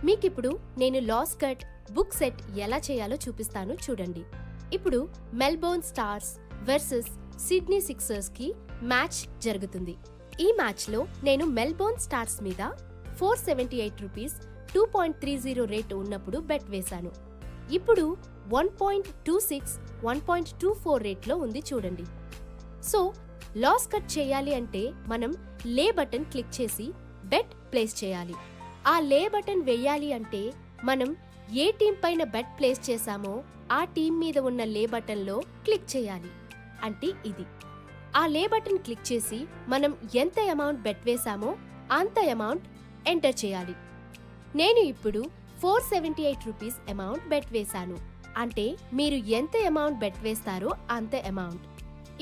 మీకిప్పుడు నేను loss cut book set ఎలా చేయాలో చూపిస్తాను చూడండి. ఇప్పుడు Melbourne stars versus Sydney sixers కి మ్యాచ్ జరుగుతుంది. ఈ మ్యాచ్ లో నేను మెల్బోర్న్ స్టార్స్ మీద 478 రూపీస్ 2.30 రేట్ ఉన్నప్పుడు బెట్ వేశాను. ఇప్పుడు 1.26 1.24 రేట్లో ఉంది చూడండి. సో లాస్ కట్ చేయాలి అంటే మనం లే బటన్ క్లిక్ చేసి బెట్ ప్లేస్ చేయాలి. ఆ లే బటన్ వేయాలి అంటే మనం ఏ టీం పైన బెట్ ప్లేస్ చేశామో ఆ టీం మీద ఉన్న లే బటన్ లో క్లిక్ చేయాలి. అంటే ఇది ఆ లే బటన్ క్లిక్ చేసి మనం ఎంత అమౌంట్ బెట్ వేశామో అంత అమౌంట్ ఎంటర్ చేయాలి. నేను ఇప్పుడు 478 రూపీస్ అమౌంట్ బెట్ వేశాను. అంటే మీరు ఎంత అమౌంట్ బెట్ వేస్తారో అంత అమౌంట్.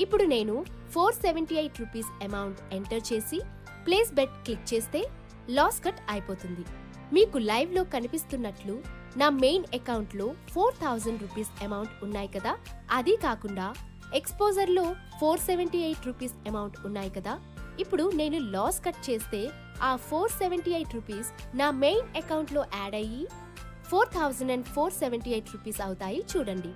ఇప్పుడు నేను 478 రూపీస్ అమౌంట్ ఎంటర్ చేసి ప్లేస్ బెట్ క్లిక్ చేస్తే లాస్ కట్ అయిపోతుంది. మీకు లైవ్ లో కనిపిస్తున్నట్లు నా మెయిన్ అకౌంట్ లో 4000 రూపీస్ అమౌంట్ ఉన్నాయి కదా, అది కాకుండా ఎక్స్పోజర్ లో 478 రూపీస్ అమౌంట్ ఉన్నాయి కదా. ఇప్పుడు నేను లాస్ కట్ చేస్తే ఆ 478 రూపీస్ నా మెయిన్ అకౌంట్ లో యాడ్ అయ్యి 4478 రూపీస్ అవుతాయి చూడండి.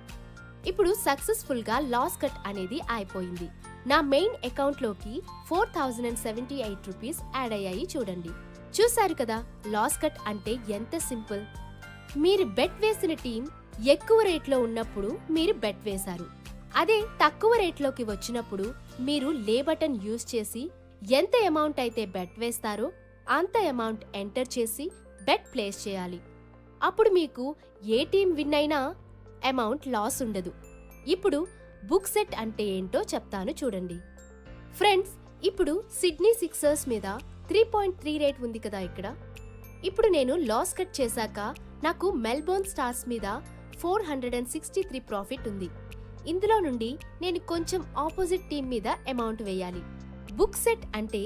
ఇప్పుడు సక్సెస్ఫుల్ గా లాస్ కట్ అనేది అయిపోయింది. నా మెయిన్ అకౌంట్ లోకి 4078 రూపీస్ యాడ్ అయ్యాయి చూడండి. చూసారు కదా లాస్ కట్ అంటే ఎంత సింపుల్. మీరు బెట్ వేసిన టీం ఎక్కువ రేట్లో ఉన్నప్పుడు మీరు బెట్ వేశారు. అదే తక్కువ రేట్లోకి వచ్చినప్పుడు మీరు లే బటన్ యూజ్ చేసి ఎంత అమౌంట్ అయితే బెట్ వేస్తారో అంత అమౌంట్ ఎంటర్ చేసి బెట్ ప్లేస్ చేయాలి. అప్పుడు మీకు ఏ టీం విన్ అయినా అమౌంట్ లాస్ ఉండదు. ఇప్పుడు బుక్ సెట్ అంటే ఏంటో చెప్తాను చూడండి. ఫ్రెండ్స్, ఇప్పుడు సిడ్నీ సిక్సర్స్ మీద 3.3 రేట్ ఉంది కదా ఇక్కడ. ఇప్పుడు నేను లాస్ కట్ చేశాక నాకు మెల్బోర్న్ స్టార్స్ మీద 463 ప్రాఫిట్ ఉంది. ఇందులో నుండి నేను కొంచెం ఆపోజిట్ టీం మీద అమౌంట్ వేయాలి. బుక్ సెట్ అంటే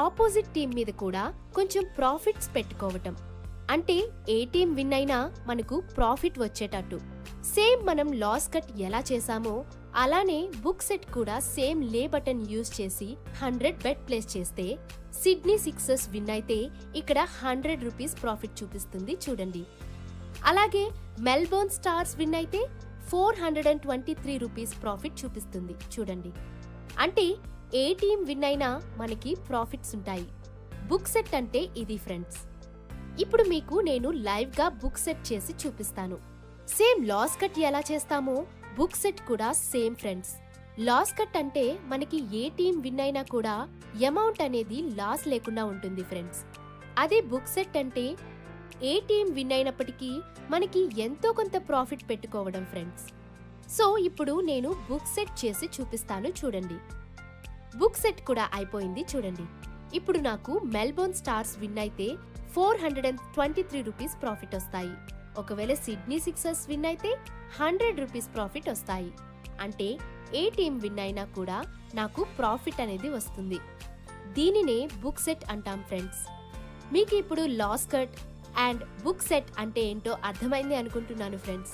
ఆపోజిట్ టీం మీద కూడా కొంచెం ప్రాఫిట్స్ పెట్టుకోవటం. అంటే ఏ టీం విన్ అయినా మనకు ప్రాఫిట్ వచ్చేటట్టు. సేమ్ మనం లాస్ కట్ ఎలా చేసామో అలానే బుక్ సెట్ కూడా సేమ్ లే బటన్ యూజ్ చేసి 100 బెట్ ప్లేస్ చేస్తే సిడ్నీ సిక్సర్స్ విన్ అయితే ఇక్కడ 100 రూపీస్ ప్రాఫిట్ చూపిస్తుంది చూడండి. అలాగే మెల్బోర్న్ స్టార్స్ విన్ అయితే 423 రూపీస్ ప్రాఫిట్ చూపిస్తుంది చూడండి. అంటే ఏ టీం విన్ అయినా మనకి ప్రాఫిట్స్ ఉంటాయి. బుక్ సెట్ అంటే ఇది ఫ్రెండ్స్. ఇప్పుడు మీకు నేను లైవ్ గా బుక్ సెట్ చేసి చూపిస్తాను. సేమ్ లాస్ కట్ ఎలా చేస్తామో బుక్ సెట్ కూడా సేమ్ ఫ్రెండ్స్. లాస్ కట్ అంటే మనకి ఏ టీం విన్ అయినా కూడా అమౌంట్ అనేది లాస్ లేకుండా ఉంటుంది ఫ్రెండ్స్. అదే బుక్ సెట్ అంటే ఏ టీం విన్ అయినప్పటికీ మనకి ఎంతో కొంత ప్రాఫిట్ పెట్టుకోవడం ఫ్రెండ్స్. సో ఇప్పుడు నేను బుక్ సెట్ చేసి చూపిస్తాను చూడండి. బుక్ సెట్ కూడా అయిపోయింది చూడండి. ఇప్పుడు నాకు మెల్బోర్న్ స్టార్స్ విన్ అయితే 423 రూపీస్ ప్రాఫిట్ వస్తాయి. ఒకవేళ సిడ్నీ సిక్సర్స్ విన్ అయితే 100 రూపీస్ ప్రాఫిట్ వస్తాయి. అంటే ఏ టీం విన్ అయినా కూడా నాకు ప్రాఫిట్ అనేది వస్తుంది. దీనినే బుక్ సెట్ అంటాం ఫ్రెండ్స్. మీకు ఇప్పుడు loss cut and book set అంటే ఏంటో అర్థమైంది అనుకుంటున్నాను ఫ్రెండ్స్.